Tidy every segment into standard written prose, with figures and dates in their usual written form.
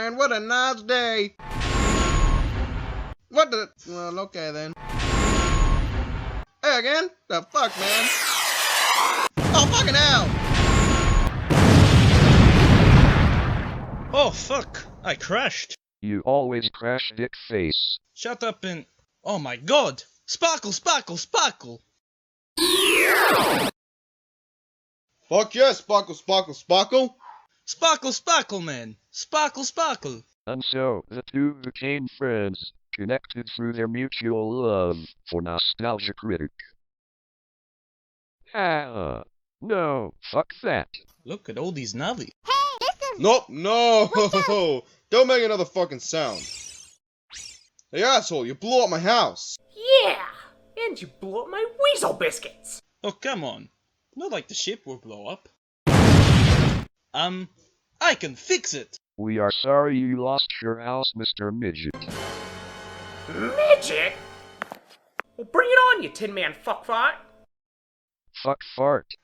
man, what a nice day. What the? Well, okay then. Hey again? The fuck, man? Oh, fucking hell! Oh fuck, I crashed. You always crash, dick face. Shut up and... Oh my god! Sparkle, sparkle, sparkle! Fuck yes, sparkle, sparkle, sparkle. Sparkle, sparkle, man! Sparkle, sparkle! And so, the two became friends, connected through their mutual love for Nostalgia Critic. No, fuck that. Look at all these Navi. Nope, no! Don't make another fucking sound. Hey asshole, you blew up my house. Yeah! And you blew up my weasel biscuits! Oh come on. Not like the ship will blow up. I can fix it! We are sorry you lost your house, Mr. Midget. Midget? Well, bring it on, you Tin Man fuckfart! Fuck fart.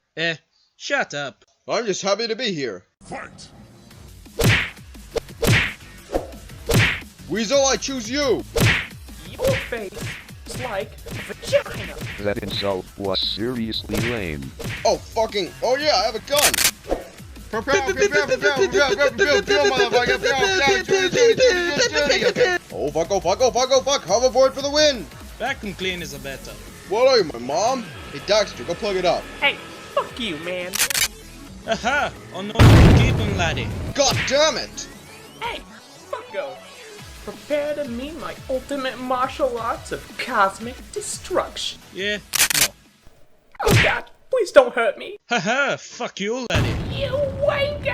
Shut up. I'm just happy to be here. Fight! Weasel, I choose you! Your face is like a vagina! That insult was seriously lame. Oh, fucking... Oh yeah, I have a gun! Oh fuck, oh fuck, oh fuck, oh fuck! Hoverboard for the win! Vacuum cleaners are better. What are you, my mom? Hey Daxter, go plug it up. Hey, fuck you, man! Aha! Oh no, keep him, laddie. God damn it! Hey, fucko! Prepare to meet my ultimate martial arts of cosmic destruction. Yeah, no. Oh god, please don't hurt me! Haha, fuck you, laddie. You wanker!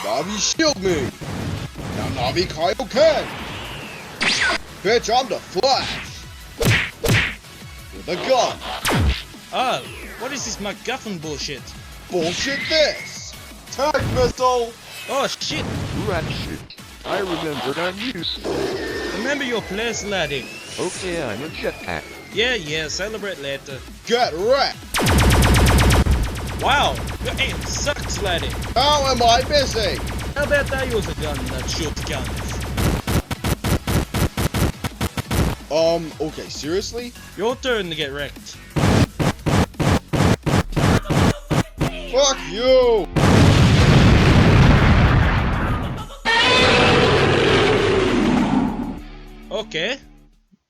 Navi shield me! Now Navi Kaioken! Bitch, I'm the Flash! With a gun! Ah, what is this MacGuffin bullshit? Bullshit this! Tag missile! Oh shit! Ratchet. I remembered I'm useful. Remember your place, laddie. Okay, I'm a jetpack. Yeah, celebrate later. Get wrecked! Wow, your aim sucks, laddie. How am I busy? How about I use a gun that shoots guns? Okay, seriously? Your turn to get wrecked. Fuck you! Okay,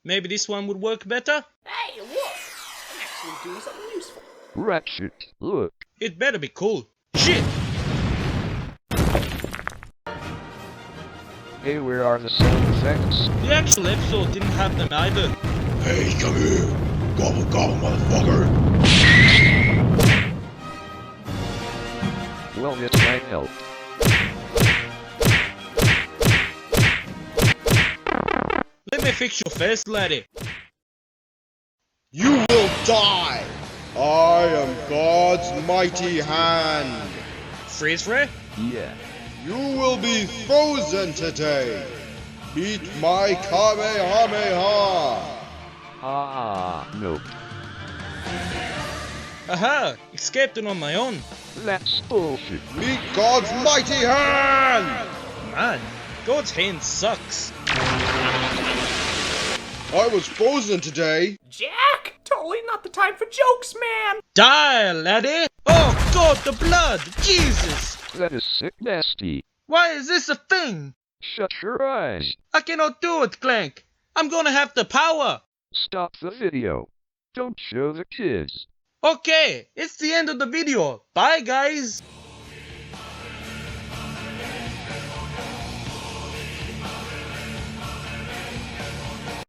maybe this one would work better? Hey, look! I'm actually doing something useful. Ratchet, look. It better be cool. Shit! Hey, where are the sound effects? The actual episode didn't have them either. Hey, come here! Gobble gobble, motherfucker! Well, it might help. Let me fix your face, laddie. You will die! I am God's mighty hand! Freeze ray? Yeah. You will be frozen today! Meet my Kamehameha! Nope. Aha! Escaped it on my own. That's bullshit. Meet God's mighty hand! Man, God's hand sucks. I was frozen today! Jack! Totally not the time for jokes, man! Die, laddie! Oh God, the blood! Jesus! That is sick nasty. Why is this a thing? Shut your eyes. I cannot do it, Clank. I'm gonna have the power. Stop the video. Don't show the kids. Okay, it's the end of the video. Bye, guys.